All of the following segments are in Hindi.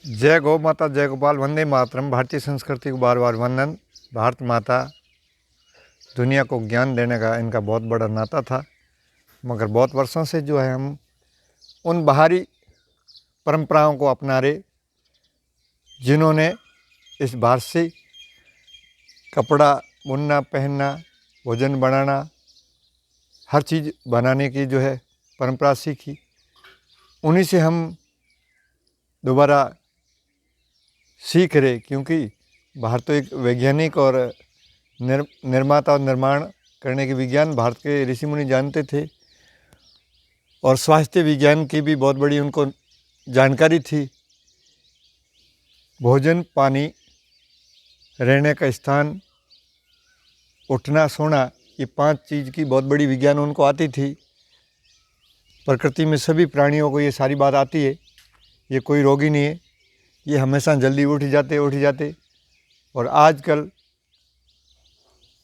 जय गौ माता, जय गोपाल, वंदे मातरम। भारतीय संस्कृति को बार बार वंदन। भारत माता दुनिया को ज्ञान देने का इनका बहुत बड़ा नाता था, मगर बहुत वर्षों से जो है हम उन बाहरी परंपराओं को अपना रहे जिन्होंने इस भारत से कपड़ा बुनना, पहनना, भोजन बनाना, हर चीज़ बनाने की जो है परंपरा सीखी। उन्हीं से हम दोबारा सीख रहे, क्योंकि भारत तो एक वैज्ञानिक और निर्माता और निर्माण करने के विज्ञान भारत के ऋषि मुनि जानते थे, और स्वास्थ्य विज्ञान की भी बहुत बड़ी उनको जानकारी थी। भोजन, पानी, रहने का स्थान, उठना, सोना, ये 5 चीज़ की बहुत बड़ी विज्ञान उनको आती थी। प्रकृति में सभी प्राणियों को ये सारी बात आती है, ये कोई रोगी नहीं है, ये हमेशा जल्दी उठ जाते। और आजकल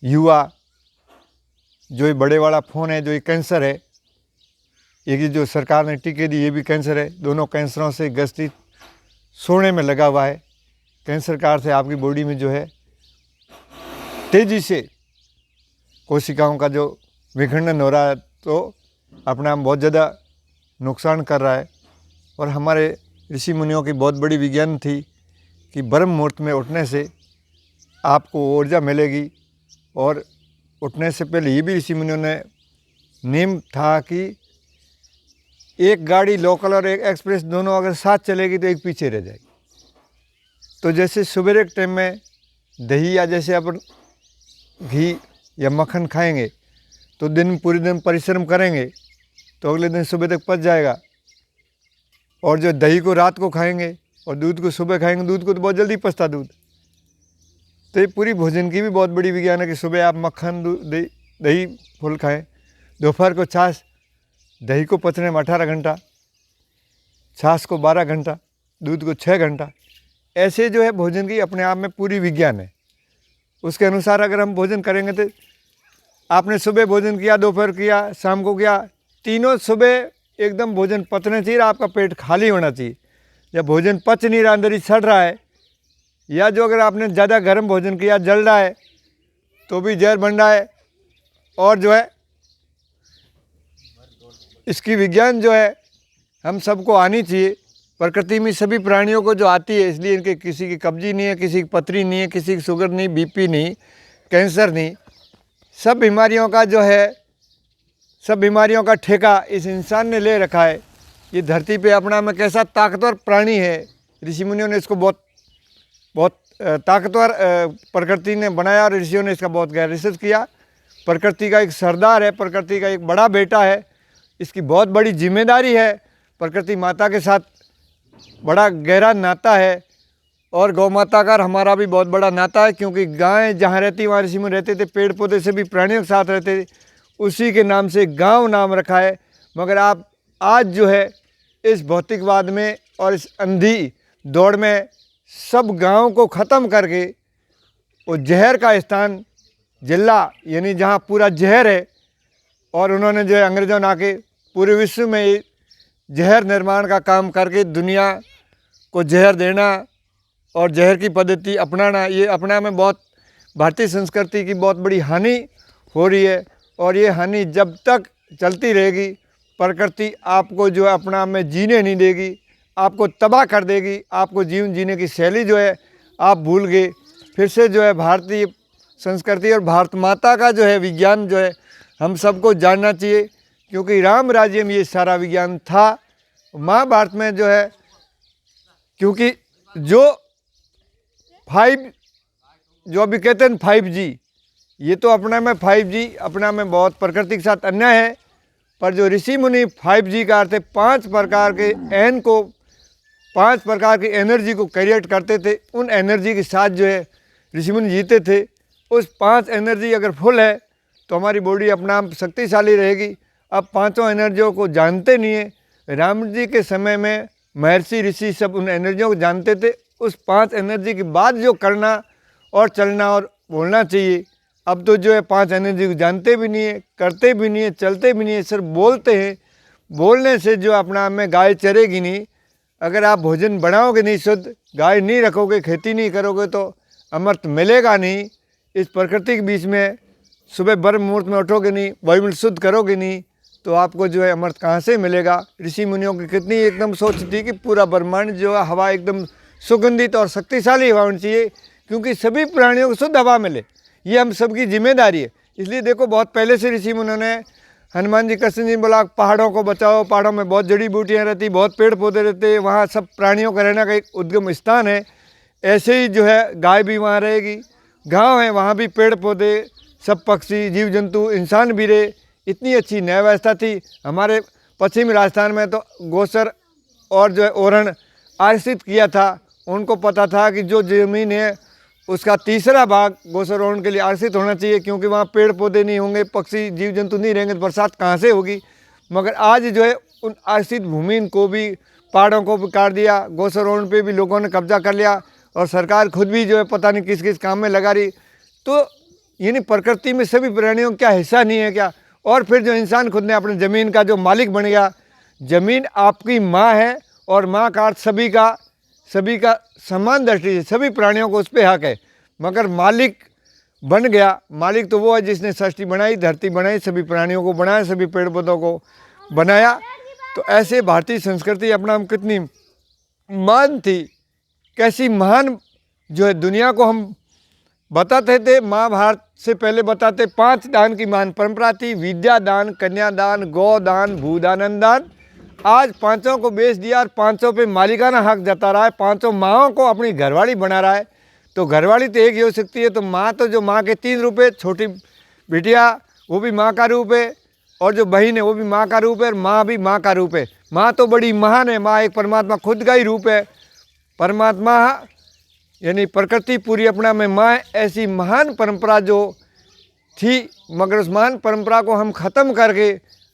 युवा जो ये बड़े वाला फ़ोन है, जो ये कैंसर है, ये जो सरकार ने टीके दी, ये भी कैंसर है। दोनों कैंसरों से ग्रसित सोने में लगा हुआ है। कैंसर का अर्थ है आपकी बॉडी में जो है तेज़ी से कोशिकाओं का जो विखंडन हो रहा है, तो अपने आप बहुत ज़्यादा नुकसान कर रहा है। और हमारे ऋषि मुनियों की बहुत बड़ी विज्ञान थी कि ब्रह्म मुहूर्त में उठने से आपको ऊर्जा मिलेगी। और उठने से पहले ये भी ऋषि मुनियों ने नियम था कि एक गाड़ी लोकल और एक एक्सप्रेस दोनों अगर साथ चलेगी तो एक पीछे रह जाएगी। तो जैसे सवेरे के टाइम में दही या जैसे अपन घी या मक्खन खाएंगे तो पूरे दिन परिश्रम करेंगे तो अगले दिन सुबह तक पच जाएगा। और जो दही को रात को खाएंगे और दूध को सुबह खाएंगे, दूध को तो बहुत जल्दी पचता दूध। तो ये पूरी भोजन की भी बहुत बड़ी विज्ञान है कि सुबह आप मक्खन, दही फुल खाएं, दोपहर को छाछ, दही को पचने में 18 घंटा, छाछ को 12 घंटा, दूध को 6 घंटा। ऐसे जो है भोजन की अपने आप में पूरी विज्ञान है। उसके अनुसार अगर हम भोजन करेंगे तो आपने सुबह भोजन किया, दोपहर किया, शाम को किया, तीनों सुबह एकदम भोजन पचना चाहिए, आपका पेट खाली होना चाहिए। जब भोजन पच नहीं रहा, अंदर ही सड़ रहा है, या जो अगर आपने ज़्यादा गर्म भोजन किया, जल रहा है, तो भी जहर बन रहा है। और जो है इसकी विज्ञान जो है हम सबको आनी चाहिए। प्रकृति में सभी प्राणियों को जो आती है, इसलिए इनके किसी की कब्जी नहीं है, किसी की पथरी नहीं है, किसी की शुगर नहीं, बीपी नहीं, कैंसर नहीं। सब बीमारियों का जो है, सब बीमारियों का ठेका इस इंसान ने ले रखा है। ये धरती पे अपना में कैसा ताकतवर प्राणी है। ऋषि मुनियों ने इसको बहुत ताकतवर प्रकृति ने बनाया, और ऋषियों ने इसका बहुत गहरा रिसर्च किया। प्रकृति का एक सरदार है, प्रकृति का एक बड़ा बेटा है, इसकी बहुत बड़ी जिम्मेदारी है। प्रकृति माता के साथ बड़ा गहरा नाता है, और गौ माता का हमारा भी बहुत बड़ा नाता है, क्योंकि गाय जहाँ रहती वहाँ ऋषि मुनि रहते थे, पेड़ पौधे से भी प्राणियों के साथ रहते थे, उसी के नाम से गांव नाम रखा है। मगर आप आज जो है इस भौतिकवाद में और इस अंधी दौड़ में सब गांव को ख़त्म करके वो जहर का स्थान जिला, यानी जहां पूरा जहर है, और उन्होंने जो है अंग्रेज़ों ने आके पूरे विश्व में जहर निर्माण का काम करके दुनिया को जहर देना और जहर की पद्धति अपनाना, ये अपना में बहुत भारतीय संस्कृति की बहुत बड़ी हानि हो रही है। और ये हानि जब तक चलती रहेगी, प्रकृति आपको जो है अपना में जीने नहीं देगी, आपको तबाह कर देगी। आपको जीवन जीने की शैली जो है आप भूल गए। फिर से जो है भारतीय संस्कृति और भारत माता का जो है विज्ञान जो है हम सबको जानना चाहिए, क्योंकि राम राज्य में ये सारा विज्ञान था। महाभारत में जो है, क्योंकि जो 5 जो अभी कहते हैं 5G, ये तो अपना में 5G अपना में बहुत प्रकृति के साथ अन्याय है। पर जो ऋषि मुनि 5G का अर्थ है 5 प्रकार के एन को, 5 प्रकार की एनर्जी को क्रिएट करते थे। उन एनर्जी के साथ जो है ऋषि मुनि जीते थे। उस 5 एनर्जी अगर फुल है तो हमारी बॉडी अपना आप शक्तिशाली रहेगी। अब 5 एनर्जियों को जानते नहीं है। राम जी के समय में महर्षि ऋषि सब उन एनर्जियों को जानते थे। उस 5 एनर्जी के बाद जो करना और चलना और बोलना चाहिए, अब तो जो है 5 एनर्जी को जानते भी नहीं है, करते भी नहीं है, चलते भी नहीं है, सिर्फ बोलते हैं। बोलने से जो अपना में गाय चरेगी नहीं, अगर आप भोजन बनाओगे नहीं शुद्ध, गाय नहीं रखोगे, खेती नहीं करोगे तो अमृत मिलेगा नहीं। इस प्रकृति के बीच में सुबह ब्रह्म मुहूर्त में उठोगे नहीं, वायुमंडल शुद्ध करोगे नहीं तो आपको जो है अमृत कहाँ से मिलेगा। ऋषि मुनियों की कितनी एकदम सोच थी कि पूरा ब्रह्मांड जो है हवा एकदम सुगंधित और शक्तिशाली हवा होनी चाहिए, क्योंकि सभी प्राणियों को शुद्ध हवा मिले, ये हम सबकी जिम्मेदारी है। इसलिए देखो बहुत पहले से ऋषि मुनियों ने, हनुमान जी कृष्ण जी बोला पहाड़ों को बचाओ, पहाड़ों में बहुत जड़ी बूटियाँ रहती, बहुत पेड़ पौधे रहते, वहाँ सब प्राणियों का रहने का एक उद्गम स्थान है। ऐसे ही जो है गाय भी वहाँ रहेगी, गाँव है वहाँ भी पेड़ पौधे, सब पक्षी जीव जंतु इंसान भी रहे। इतनी अच्छी न्याय व्यवस्था थी। हमारे पश्चिमी राजस्थान में तो गौसर और जो है ओरण आरक्षित किया था। उनको पता था कि जो ज़मीन है उसका तीसरा भाग गौसर ओरण के लिए आरक्षित होना चाहिए, क्योंकि वहाँ पेड़ पौधे नहीं होंगे, पक्षी जीव जंतु नहीं रहेंगे तो बरसात कहाँ से होगी। मगर आज जो है उन आरक्षित भूमि को भी, पहाड़ों को भी काट दिया, गौसर ओरण पे भी लोगों ने कब्जा कर लिया और सरकार खुद भी जो है पता नहीं किस किस काम में लगा रही। तो यानी प्रकृति में सभी प्राणियों का क्या हिस्सा नहीं है क्या। और फिर जो इंसान खुद ने अपनी ज़मीन का जो मालिक बन गया, ज़मीन आपकी माँ है और माँ का अर्थ सभी का समान दृष्टि से सभी प्राणियों को उस पर हक है। मगर मालिक बन गया, मालिक तो वो है जिसने सृष्टि बनाई, धरती बनाई, सभी प्राणियों को बनाया, सभी पेड़ पौधों को बनाया। तो ऐसे भारतीय संस्कृति अपना हम कितनी महान थी, कैसी महान जो है दुनिया को हम बताते थे। महाभारत से पहले बताते 5 दान की महान परंपरा थी, विद्या दान, कन्यादान, गोदान, भूदान, दान। आज 5 को बेच दिया और 5 पे मालिकाना हक जता रहा है, 5 माँओं को अपनी घरवाली बना रहा है। तो घरवाली तो एक ही हो सकती है, तो माँ तो जो माँ के 3 रूप है, छोटी बिटिया वो भी माँ का रूप है, और जो बहन है वो भी माँ का रूप है, और माँ भी माँ का रूप है। माँ तो बड़ी महान है, माँ एक परमात्मा खुद का ही रूप है। परमात्मा यानी प्रकृति पूरी अपना में माँ, ऐसी महान परंपरा जो थी, मगर उस महान परंपरा को हम ख़त्म करके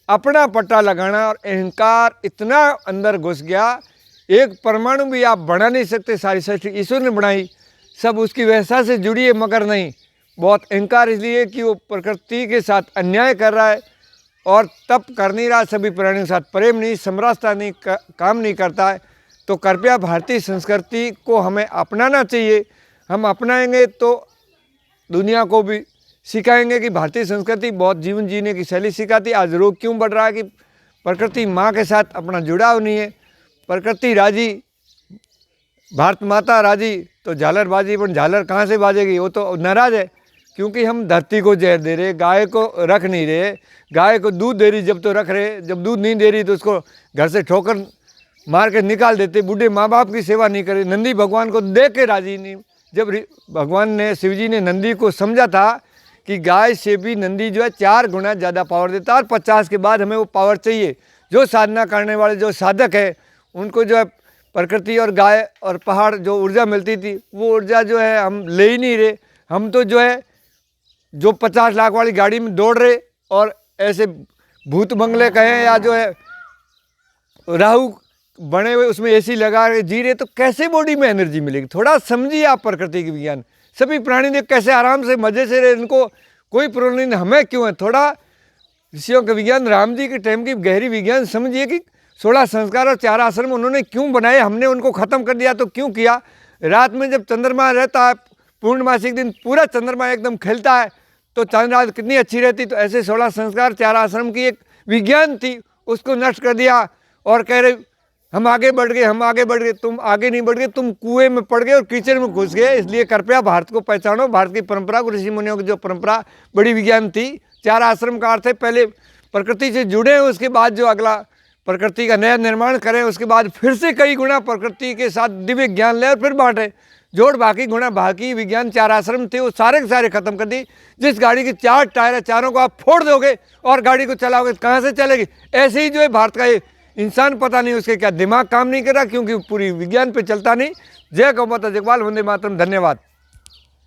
अपना पट्टा लगाना, और अहंकार इतना अंदर घुस गया, एक परमाणु भी आप बना नहीं सकते, सारी सृष्टि ईश्वर ने बनाई, सब उसकी व्यवस्था से जुड़ी है, मगर नहीं, बहुत अहंकार इसलिए कि वो प्रकृति के साथ अन्याय कर रहा है और तप कर नहीं रहा, सभी प्राणियों के साथ प्रेम नहीं, समरसता नहीं, काम नहीं करता है। तो कृपया भारतीय संस्कृति को हमें अपनाना चाहिए। हम अपनाएंगे तो दुनिया को भी सिखाएंगे कि भारतीय संस्कृति बहुत जीवन जीने की शैली सिखाती। आज रोग क्यों बढ़ रहा है कि प्रकृति माँ के साथ अपना जुड़ाव नहीं है। प्रकृति राजी, भारत माता राजी तो झालर बाजी, पर झालर कहाँ से बाजेगी, वो तो नाराज़ है, क्योंकि हम धरती को जहर दे रहे, गाय को रख नहीं रहे। गाय को दूध दे रही जब तो रख रहे, जब दूध नहीं दे रही तो उसको घर से ठोकर मार के निकाल देते। बूढ़े माँ बाप की सेवा नहीं करे, नंदी भगवान को देख के राजी नहीं। जब भगवान ने, शिव जी ने नंदी को समझा था कि गाय से भी नंदी जो है 4 गुना ज़्यादा पावर देता है, और 50 के बाद हमें वो पावर चाहिए। जो साधना करने वाले जो साधक है उनको जो है प्रकृति और गाय और पहाड़ जो ऊर्जा मिलती थी, वो ऊर्जा जो है हम ले ही नहीं रहे। हम तो जो है जो 50 लाख वाली गाड़ी में दौड़ रहे, और ऐसे भूत बंगले कहें या जो है राहु बने हुए उसमें एसी लगा के जी रहे, तो कैसे बॉडी में एनर्जी मिलेगी। थोड़ा समझिए आप प्रकृति के विज्ञान। सभी प्राणी देख कैसे आराम से मजे से रहे, इनको कोई प्रॉब्लम नहीं, हमें क्यों है। थोड़ा ऋषियों के विज्ञान, राम जी के टाइम की गहरी विज्ञान समझिए कि 16 संस्कार और 4 आश्रम उन्होंने क्यों बनाए, हमने उनको ख़त्म कर दिया तो क्यों किया। रात में जब चंद्रमा रहता है, पूर्णमासी के दिन पूरा चंद्रमा एकदम खिलता है, तो चांद रात कितनी अच्छी रहती। तो ऐसे 16 संस्कार 4 आश्रम की एक विज्ञान थी, उसको नष्ट कर दिया और कह रहे हम आगे बढ़ गए, हम आगे बढ़ गए। तुम आगे नहीं बढ़ गए, तुम कुएं में पड़ गए और कीचड़ में घुस गए। इसलिए कृपया भारत को पहचानो, भारत की परंपरा को, ऋषि मुनियों की जो परंपरा बड़ी विज्ञान थी। 4 आश्रम का अर्थ है पहले प्रकृति से जुड़े, उसके बाद जो अगला प्रकृति का नया निर्माण करें, उसके बाद फिर से कई गुना प्रकृति के साथ दिव्य ज्ञान लें और फिर बांटें। जोड़ बाकी गुणा बाकी विज्ञान 4 आश्रम थे, वो सारे के सारे खत्म कर दी। जिस गाड़ी के 4 टायर है, चारों को आप फोड़ दोगे और गाड़ी को चलाओगे, कहाँ से चलेगी। ऐसे ही जो है भारत का ये इंसान, पता नहीं उसके क्या दिमाग काम नहीं कर रहा, क्योंकि पूरी विज्ञान पे चलता नहीं। जय गौ माता, जगपाल, वंदे मातरम। धन्यवाद।